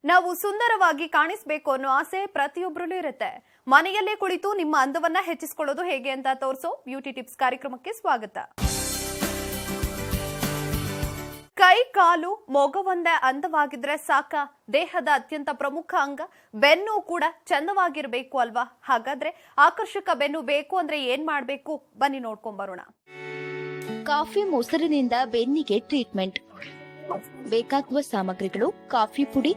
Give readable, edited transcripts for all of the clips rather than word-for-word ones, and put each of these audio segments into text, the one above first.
ನಾವು ಸುಂದರವಾಗಿ ಕಾಣಿಸಬೇಕು ಅನ್ನೋ ಆಸೆ ಪ್ರತಿಯೊಬ್ಬರಲ್ಲೂ ಇರುತ್ತೆ. ಮನೆಯಲ್ಲೇ ಕುಳಿತು ನಿಮ್ಮ ಅಂದವನ್ನ ಹೆಚ್ಚಿಸಿಕೊಳ್ಳೋದು ಹೇಗೆ ಅಂತ ತೋರಿಸೋ ಬ್ಯೂಟಿ ಟಿಪ್ಸ್ ಕಾರ್ಯಕ್ರಮಕ್ಕೆ ಸ್ವಾಗತ. ಕೈ ಕಾಲು ಮೊಗವೊಂದೇ ಅಂದವಾಗಿದ್ರೆ ಸಾಕ? ದೇಹದ ಅತ್ಯಂತ ಪ್ರಮುಖ ಅಂಗ ಬೆನ್ನು ಕೂಡ ಚಂದವಾಗಿರಬೇಕು ಅಲ್ವಾ? ಹಾಗಾದ್ರೆ ಆಕರ್ಷಕ ಬೆನ್ನು ಬೇಕು ಅಂದ್ರೆ ಏನ್ ಮಾಡ್ಬೇಕು? ಬನ್ನಿ ನೋಡ್ಕೊಂಡ್ ಬರೋಣ. ಕಾಫಿ ಮೊಸರಿನಿಂದ ಬೆನ್ನಿಗೆ ಟ್ರೀಟ್ಮೆಂಟ್. ಬೇಕಾಗುವ ಸಾಮಗ್ರಿಗಳು: ಕಾಫಿ ಪುಡಿ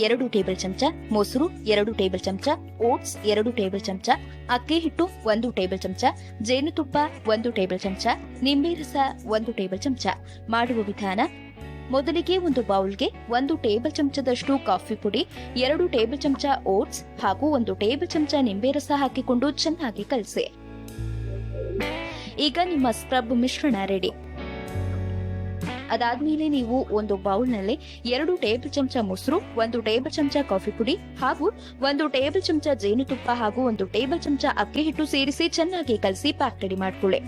2 ಟೇಬಲ್ ಚಮಚ, ಮೊಸರು 2 ಟೇಬಲ್ ಚಮಚ, ಓಟ್ಸ್ 2 ಟೇಬಲ್ ಚಮಚ, ಅಕ್ಕಿ ಹಿಟ್ಟು 1 ಟೇಬಲ್ ಚಮಚ, ಜೇನುತುಪ್ಪ 1 ಟೇಬಲ್ ಚಮಚ, ನಿಂಬೆ ರಸ 1 ಟೇಬಲ್ ಚಮಚ. ಮಾಡುವ ವಿಧಾನ: ಮೊದಲಿಗೆ ಒಂದು ಬೌಲ್ಗೆ 1 ಟೇಬಲ್ ಚಮಚದಷ್ಟು ಕಾಫಿ ಪುಡಿ, 2 ಟೇಬಲ್ ಚಮಚ ಓಟ್ಸ್ ಹಾಗೂ 1 ಟೇಬಲ್ ಚಮಚ ನಿಂಬೆ ರಸ ಹಾಕಿಕೊಂಡು ಚೆನ್ನಾಗಿ ಕಲಸಿ. ಈಗ ನಿಮ್ಮ ಸ್ಕ್ರಬ್ ಮಿಶ್ರಣ ರೆಡಿ. ಅದಾದ್ಮೇಲೆ ನೀವು ಒಂದು ಬೌಲ್ನಲ್ಲಿ 2 ಟೇಬಲ್ ಚಮಚ ಮೊಸರು, 1 ಟೇಬಲ್ ಚಮಚ ಕಾಫಿ ಪುಡಿ ಹಾಗೂ 1 ಟೇಬಲ್ ಚಮಚ ಜೇನುತುಪ್ಪ ಹಾಗೂ 1 ಟೇಬಲ್ ಚಮಚ ಅಕ್ಕಿ ಹಿಟ್ಟು ಸೇರಿಸಿ ಚೆನ್ನಾಗಿ ಕಲಸಿ ಪ್ಯಾಕ್ ರೆಡಿ ಮಾಡಿಕೊಳ್ಳಿ.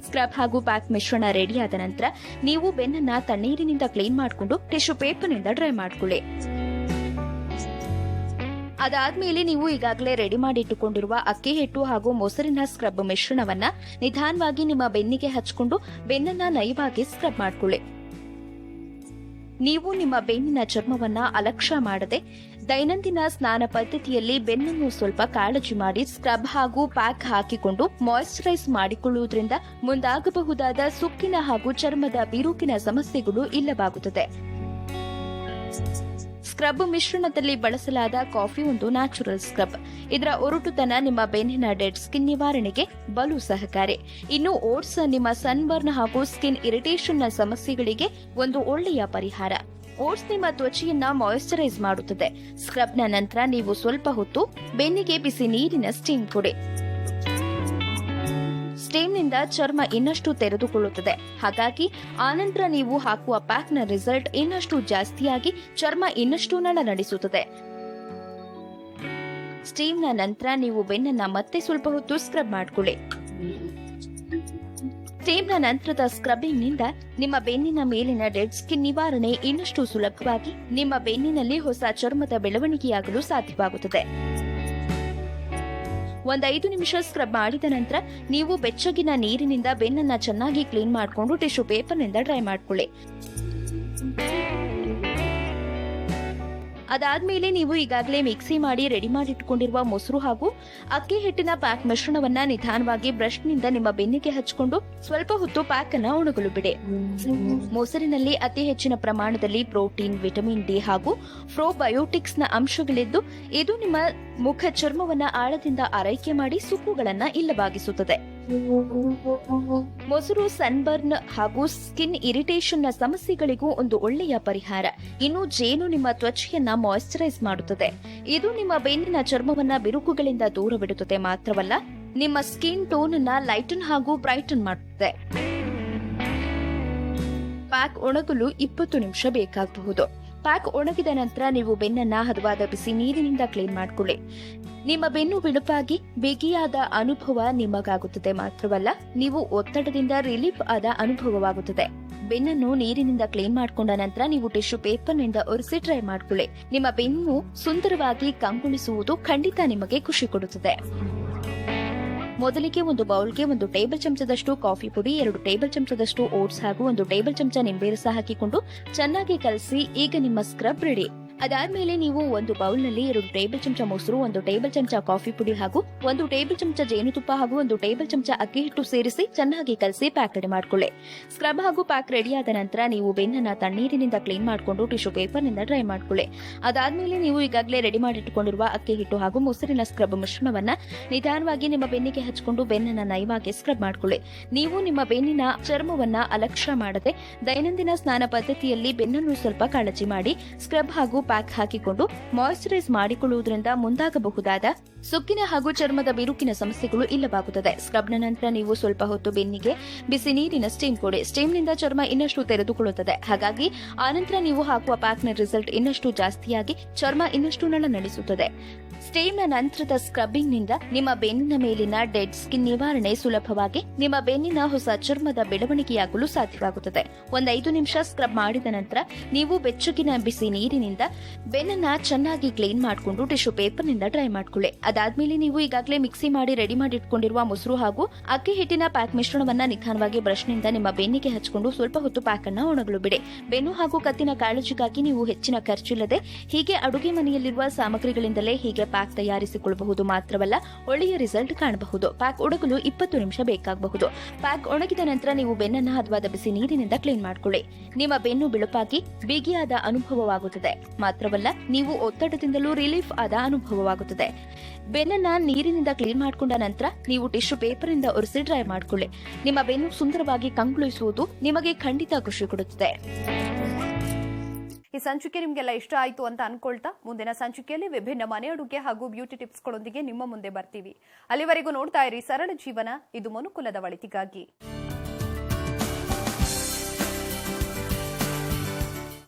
ಸ್ಕ್ರಬ್ ಹಾಗೂ ಪ್ಯಾಕ್ ಮಿಶ್ರಣ ರೆಡಿ ಆದ ನಂತರ ನೀವು ಬೆನ್ನನ್ನ ತಣ್ಣೀರಿನಿಂದ ಕ್ಲೀನ್ ಮಾಡಿಕೊಂಡು ಟಿಶ್ಯೂ ಪೇಪರ್ನಿಂದ ಡ್ರೈ ಮಾಡಿಕೊಳ್ಳಿ. ಅದಾದ್ಮೇಲೆ ನೀವು ಈಗಾಗಲೇ ರೆಡಿ ಮಾಡಿ ಇಟ್ಟುಕೊಂಡಿರುವ ಅಕ್ಕಿ ಹಿಟ್ಟು ಹಾಗೂ ಮೊಸರಿನ ಸ್ಕ್ರಬ್ ಮಿಶ್ರಣವನ್ನ ನಿಧಾನವಾಗಿ ನಿಮ್ಮ ಬೆನ್ನಿಗೆ ಹಚ್ಚಿಕೊಂಡು ಬೆನ್ನನ್ನ ನಯವಾಗಿ ಸ್ಕ್ರಬ್ ಮಾಡಿಕೊಳ್ಳಿ. ನೀವು ನಿಮ್ಮ ಬೆನ್ನಿನ ಚರ್ಮವನ್ನ ಅಲಕ್ಷ್ಯ ಮಾಡದೆ ದೈನಂದಿನ ಸ್ನಾನ ಪದ್ಧತಿಯಲ್ಲಿ ಬೆನ್ನನ್ನು ಸ್ವಲ್ಪ ಕಾಳಜಿ ಮಾಡಿ ಸ್ಕ್ರಬ್ ಹಾಗೂ ಪ್ಯಾಕ್ ಹಾಕಿಕೊಂಡು ಮಾಯಿಶ್ಚರೈಸ್ ಮಾಡಿಕೊಳ್ಳುವುದರಿಂದ ಮುಂದಾಗಬಹುದಾದ ಸುಕ್ಕಿನ ಹಾಗೂ ಚರ್ಮದ ಬಿರುಕಿನ ಸಮಸ್ಯೆಗಳು ಇಲ್ಲವಾಗುತ್ತದೆ. ಸ್ಕ್ರಬ್ ಮಿಶ್ರಣದಲ್ಲಿ ಬಳಸಲಾದ ಕಾಫಿ ಒಂದು ನ್ಯಾಚುರಲ್ ಸ್ಕ್ರಬ್. ಇದರ ಒರಟುತನ ನಿಮ್ಮ ಬೆನ್ನಿನ ಡೆಡ್ ಸ್ಕಿನ್ ನಿವಾರಣೆಗೆ ಬಲು ಸಹಕಾರಿ. ಇನ್ನು ಓಟ್ಸ್ ನಿಮ್ಮ ಸನ್ಬರ್ನ್ ಹಾಗೂ ಸ್ಕಿನ್ ಇರಿಟೇಷನ್ನ ಸಮಸ್ಯೆಗಳಿಗೆ ಒಂದು ಒಳ್ಳೆಯ ಪರಿಹಾರ. ಓಟ್ಸ್ ನಿಮ್ಮ ತ್ವಚೆಯನ್ನ ಮಾಯಿಶ್ಚರೈಸ್ ಮಾಡುತ್ತದೆ. ಸ್ಕ್ರಬ್ನ ನಂತರ ನೀವು ಸ್ವಲ್ಪ ಹೊತ್ತು ಬೆನ್ನಿಗೆ ಬಿಸಿ ನೀರಿನ ಸ್ಟೀಮ್ ಕೊಡಿ. ಸ್ಟೀಮ್ನಿಂದ ಚರ್ಮ ಇನ್ನಷ್ಟು ತೆರೆದುಕೊಳ್ಳುತ್ತದೆ. ಹಾಗಾಗಿ ಆನಂತರ ನೀವು ಹಾಕುವ ಪ್ಯಾಕ್ನ ರಿಸಲ್ಟ್ ಇನ್ನಷ್ಟು ಜಾಸ್ತಿಯಾಗಿ ಚರ್ಮ ಇನ್ನಷ್ಟು ನಳನಡಿಸುತ್ತದೆ. ಸ್ಟೀಮ್ನ ನಂತರ ನೀವು ಬೆನ್ನನ್ನ ಮತ್ತೆ ಸ್ವಲ್ಪ ಹೊತ್ತು ಸ್ಕ್ರಬ್ ಮಾಡಿಕೊಳ್ಳಿ. ಸ್ಟೀಮ್ನ ನಂತರದ ಸ್ಕ್ರಬ್ಬಿಂಗ್ನಿಂದ ನಿಮ್ಮ ಬೆನ್ನಿನ ಮೇಲಿನ ಡೆಡ್ ಸ್ಕಿನ್ ನಿವಾರಣೆ ಇನ್ನಷ್ಟು ಸುಲಭವಾಗಿ ನಿಮ್ಮ ಬೆನ್ನಿನಲ್ಲಿ ಹೊಸ ಚರ್ಮದ ಬೆಳವಣಿಗೆಯಾಗಲು ಸಾಧ್ಯವಾಗುತ್ತದೆ. 5 ನಿಮಿಷ ಸ್ಕ್ರಬ್ ಮಾಡಿದ ನಂತರ ನೀವು ಬೆಚ್ಚಗಿನ ನೀರಿನಿಂದ ಬೆನ್ನನ್ನ ಚೆನ್ನಾಗಿ ಕ್ಲೀನ್ ಮಾಡಿಕೊಂಡು ಟಿಶ್ಯೂ ಪೇಪರ್ನಿಂದ ಡ್ರೈ ಮಾಡಿಕೊಳ್ಳಿ. ಅದಾದ್ಮೇಲೆ ನೀವು ಈಗಾಗಲೇ ಮಿಕ್ಸಿ ಮಾಡಿ ರೆಡಿ ಮಾಡಿಟ್ಟುಕೊಂಡಿರುವ ಮೊಸರು ಹಾಗೂ ಅಕ್ಕಿ ಹಿಟ್ಟಿನ ಪ್ಯಾಕ್ ಮಿಶ್ರಣವನ್ನ ನಿಧಾನವಾಗಿ ಬ್ರಷ್ನಿಂದ ನಿಮ್ಮ ಬೆನ್ನಿಗೆ ಹಚ್ಚಿಕೊಂಡು ಸ್ವಲ್ಪ ಹೊತ್ತು ಪ್ಯಾಕ್ ಅನ್ನ ಒಣಗಲು ಬಿಡಿ. ಮೊಸರಿನಲ್ಲಿ ಅತಿ ಹೆಚ್ಚಿನ ಪ್ರಮಾಣದಲ್ಲಿ ಪ್ರೋಟೀನ್, ವಿಟಮಿನ್ ಡಿ ಹಾಗೂ ಪ್ರೋಬಯೋಟಿಕ್ಸ್ ನ ಅಂಶಗಳಿದ್ದು ಇದು ನಿಮ್ಮ ಮುಖ ಚರ್ಮವನ್ನ ಆಳದಿಂದ ಆರೈಕೆ ಮಾಡಿ ಸುಕ್ಕುಗಳನ್ನ ಇಲ್ಲವಾಗಿಸುತ್ತದೆ. ಮೊಸರು ಸನ್ಬರ್ನ್ ಹಾಗೂ ಸ್ಕಿನ್ ಇರಿಟೇಷನ್ ನ ಸಮಸ್ಯೆಗಳಿಗೂ ಒಂದು ಒಳ್ಳೆಯ ಪರಿಹಾರ. ಇನ್ನು ಜೇನು ನಿಮ್ಮ ತ್ವಚೆಯನ್ನ ಮಾಯಿಶ್ಚರೈಸ್ ಮಾಡುತ್ತದೆ. ಇದು ನಿಮ್ಮ ಬೆನ್ನಿನ ಚರ್ಮವನ್ನ ಬಿರುಕುಗಳಿಂದ ದೂರವಿಡುತ್ತದೆ. ಮಾತ್ರವಲ್ಲ, ನಿಮ್ಮ ಸ್ಕಿನ್ ಟೋನ್ ಅನ್ನ ಲೈಟನ್ ಹಾಗೂ ಬ್ರೈಟನ್ ಮಾಡುತ್ತದೆ. ಪ್ಯಾಕ್ ಒಣಗಲು 20 ನಿಮಿಷ ಬೇಕಾಗಬಹುದು. ಪ್ಯಾಕ್ ಒಣಗಿದ ನಂತರ ನೀವು ಬೆನ್ನನ್ನ ಹದವಾದ ಬಿಸಿ ನೀರಿನಿಂದ ಕ್ಲೀನ್ ಮಾಡಿಕೊಳ್ಳಿ. ನಿಮ್ಮ ಬೆನ್ನು ಬಿಳುಪಾಗಿ ಬಿಗಿಯಾದ ಅನುಭವ ನಿಮಗಾಗುತ್ತದೆ. ಮಾತ್ರವಲ್ಲ, ನೀವು ಒತ್ತಡದಿಂದ ರಿಲೀಫ್ ಆದ ಅನುಭವವಾಗುತ್ತದೆ. ಬೆನ್ನನ್ನು ನೀರಿನಿಂದ ಕ್ಲೀನ್ ಮಾಡಿಕೊಂಡ ನಂತರ ನೀವು ಟಿಶ್ಯೂ ಪೇಪರ್ನಿಂದ ಒರೆಸಿ ಡ್ರೈ ಮಾಡಿಕೊಳ್ಳಿ. ನಿಮ್ಮ ಬೆನ್ನು ಸುಂದರವಾಗಿ ಕಂಗೊಳಿಸುವುದು ಖಂಡಿತ ನಿಮಗೆ ಖುಷಿ ಕೊಡುತ್ತದೆ. ಮೊದಲಿಗೆ ಒಂದು ಬೌಲ್ಗೆ 1 ಟೇಬಲ್ ಚಮಚದಷ್ಟು ಕಾಫಿ ಪುಡಿ, 2 ಟೇಬಲ್ ಚಮಚದಷ್ಟು ಓಟ್ಸ್ ಹಾಗೂ 1 ಟೇಬಲ್ ಚಮಚ ನಿಂಬೆ ರಸ ಹಾಕಿಕೊಂಡು ಚೆನ್ನಾಗಿ ಕಲಸಿ. ಈಗ ನಿಮ್ಮ ಸ್ಕ್ರಬ್ ರೆಡಿ. ಅದಾದ್ಮೇಲೆ ನೀವು ಒಂದು ಬೌಲ್ನಲ್ಲಿ 2 ಟೇಬಲ್ ಚಮಚ ಮೊಸರು, 1 ಟೇಬಲ್ ಚಮಚ ಕಾಫಿ ಪುಡಿ ಹಾಗೂ 1 ಟೇಬಲ್ ಚಮಚ ಜೇನುತುಪ್ಪ ಹಾಗೂ 1 ಟೇಬಲ್ ಚಮಚ ಅಕ್ಕಿ ಹಿಟ್ಟು ಸೇರಿಸಿ ಚೆನ್ನಾಗಿ ಕಲಸಿ ಪ್ಯಾಕ್ ರೆಡಿ ಮಾಡಿಕೊಳ್ಳಿ. ಸ್ಕ್ರಬ್ ಹಾಗೂ ಪ್ಯಾಕ್ ರೆಡಿಯಾದ ನಂತರ ನೀವು ಬೆನ್ನನ್ನ ತಣ್ಣೀರಿನಿಂದ ಕ್ಲೀನ್ ಮಾಡಿಕೊಂಡು ಟಿಶ್ಯೂ ಪೇಪರ್ನಿಂದ ಡ್ರೈ ಮಾಡಿಕೊಳ್ಳಿ. ಅದಾದ್ಮೇಲೆ ನೀವು ಈಗಾಗಲೇ ರೆಡಿ ಮಾಡಿಟ್ಟುಕೊಂಡಿರುವ ಅಕ್ಕಿ ಹಿಟ್ಟು ಹಾಗೂ ಮೊಸರಿನ ಸ್ಕ್ರಬ್ ಮಿಶ್ರಣವನ್ನ ನಿಧಾನವಾಗಿ ನಿಮ್ಮ ಬೆನ್ನಿಗೆ ಹಚ್ಚಿಕೊಂಡು ಬೆನ್ನನ್ನ ನಯವಾಗಿ ಸ್ಕ್ರಬ್ ಮಾಡಿಕೊಳ್ಳಿ. ನೀವು ನಿಮ್ಮ ಬೆನ್ನಿನ ಚರ್ಮವನ್ನ ಅಲಕ್ಷ್ಯ ಮಾಡದೆ ದೈನಂದಿನ ಸ್ನಾನ ಪದ್ಧತಿಯಲ್ಲಿ ಬೆನ್ನನ್ನು ಸ್ವಲ್ಪ ಕಾಳಜಿ ಮಾಡಿ ಸ್ಕ್ರಬ್ ಹಾಗೂ ಪ್ಯಾಕ್ ಹಾಕಿಕೊಂಡು ಮಾಯಿಶ್ಚರೈಸ್ ಮಾಡಿಕೊಳ್ಳುವುದರಿಂದ ಮುಂದಾಗಬಹುದಾದ ಸುಕ್ಕಿನ ಹಾಗೂ ಚರ್ಮದ ಬಿರುಕಿನ ಸಮಸ್ಯೆಗಳು ಇಲ್ಲವಾಗುತ್ತದೆ. ಸ್ಕ್ರಬ್ನ ನಂತರ ನೀವು ಸ್ವಲ್ಪ ಹೊತ್ತು ಬೆನ್ನಿಗೆ ಬಿಸಿ ನೀರಿನ ಸ್ಟೀಮ್ ಕೊಡಿ. ಸ್ಟೀಮ್ನಿಂದ ಚರ್ಮ ಇನ್ನಷ್ಟು ತೆರೆದುಕೊಳ್ಳುತ್ತದೆ. ಹಾಗಾಗಿ ಆನಂತರ ನೀವು ಹಾಕುವ ಪ್ಯಾಕ್ನ ರಿಸಲ್ಟ್ ಇನ್ನಷ್ಟು ಜಾಸ್ತಿಯಾಗಿ ಚರ್ಮ ಇನ್ನಷ್ಟು ನಳನಳಿಸುತ್ತದೆ. ಸ್ಟೀಮ್ನ ನಂತರದ ಸ್ಕ್ರಬ್ಬಿಂಗ್ನಿಂದ ನಿಮ್ಮ ಬೆನ್ನಿನ ಮೇಲಿನ ಡೆಡ್ ಸ್ಕಿನ್ ನಿವಾರಣೆ ಸುಲಭವಾಗಿ ನಿಮ್ಮ ಬೆನ್ನಿನ ಹೊಸ ಚರ್ಮದ ಬೆಳವಣಿಗೆಯಾಗಲು ಸಾಧ್ಯವಾಗುತ್ತದೆ. 5 ನಿಮಿಷ ಸ್ಕ್ರಬ್ ಮಾಡಿದ ನಂತರ ನೀವು ಬೆಚ್ಚಗಿನ ಬಿಸಿ ನೀರಿನಿಂದ ಬೆನ್ನನ್ನ ಚೆನ್ನಾಗಿ ಕ್ಲೀನ್ ಮಾಡಿಕೊಂಡು ಟಿಶ್ಯೂ ಪೇಪರ್ನಿಂದ ಡ್ರೈ ಮಾಡಿಕೊಳ್ಳಿ. ಅದಾದ್ಮೇಲೆ ನೀವು ಈಗಾಗಲೇ ಮಿಕ್ಸಿ ಮಾಡಿ ರೆಡಿ ಮಾಡಿ ಇಟ್ಕೊಂಡಿರುವ ಮೊಸರು ಹಾಗೂ ಅಕ್ಕಿ ಹಿಟ್ಟಿನ ಪ್ಯಾಕ್ ಮಿಶ್ರಣವನ್ನ ನಿಧಾನವಾಗಿ ಬ್ರಷ್ನಿಂದ ನಿಮ್ಮ ಬೆನ್ನಿಗೆ ಹಚ್ಚಿಕೊಂಡು ಸ್ವಲ್ಪ ಹೊತ್ತು ಪ್ಯಾಕ್ ಅನ್ನ ಒಣಗಲು ಬಿಡಿ. ಬೆನ್ನು ಹಾಗೂ ಕತ್ತಿನ ಕಾಳಜಿಗಾಗಿ ನೀವು ಹೆಚ್ಚಿನ ಖರ್ಚಿಲ್ಲದೆ ಹೀಗೆ ಅಡುಗೆ ಮನೆಯಲ್ಲಿರುವ ಸಾಮಗ್ರಿಗಳಿಂದಲೇ ಹೀಗೆ ಪ್ಯಾಕ್ ತಯಾರಿಸಿಕೊಳ್ಳಬಹುದು. ಮಾತ್ರವಲ್ಲ, ಒಳ್ಳೆಯ ರಿಸಲ್ಟ್ ಕಾಣಬಹುದು. ಪ್ಯಾಕ್ ಒಣಗಲು 20 ನಿಮಿಷ ಬೇಕಾಗಬಹುದು. ಪ್ಯಾಕ್ ಒಣಗಿದ ನಂತರ ನೀವು ಬೆನ್ನನ್ನು ಹದವಾದ ಬಿಸಿ ನೀರಿನಿಂದ ಕ್ಲೀನ್ ಮಾಡಿಕೊಳ್ಳಿ. ನಿಮ್ಮ ಬೆನ್ನು ಬಿಳುಪಾಗಿ ಬಿಗಿಯಾದ ಅನುಭವವಾಗುತ್ತದೆ. ಮಾತ್ರವಲ್ಲ, ನೀವು ಒತ್ತಡದಿಂದಲೂ ರಿಲೀಫ್ ಆದ ಅನುಭವವಾಗುತ್ತದೆ. ಬೆನ್ನನ್ನ ನೀರಿನಿಂದ ಕ್ಲೀನ್ ಮಾಡಿಕೊಂಡ ನಂತರ ನೀವು ಟಿಶ್ಯೂ ಪೇಪರ್ ಇಂದ ಒರೆಸಿ ಡ್ರೈ ಮಾಡಿಕೊಳ್ಳಿ. ನಿಮ್ಮ ಬೆನ್ನು ಸುಂದರವಾಗಿ ಕಂಗೊಳಿಸುವುದು ನಿಮಗೆ ಖಂಡಿತ ಖುಷಿ ಕೊಡುತ್ತದೆ. ಈ ಸಂಚಿಕೆ ನಿಮಗೆಲ್ಲ ಇಷ್ಟ ಆಯಿತು ಅಂತ ಅನ್ಕೊಳ್ತಾ ಮುಂದಿನ ಸಂಚಿಕೆಯಲ್ಲಿ ವಿಭಿನ್ನ ಮನೆ ಅಡುಗೆ ಹಾಗೂ ಬ್ಯೂಟಿ ಟಿಪ್ಸ್ಗಳೊಂದಿಗೆ ನಿಮ್ಮ ಮುಂದೆ ಬರ್ತೀವಿ. ಅಲ್ಲಿವರೆಗೂ ನೋಡ್ತಾ ಇರಿ ಸರಳ ಜೀವನ, ಇದು ಮನುಕುಲದ ಒಳಿತಿಗಾಗಿ.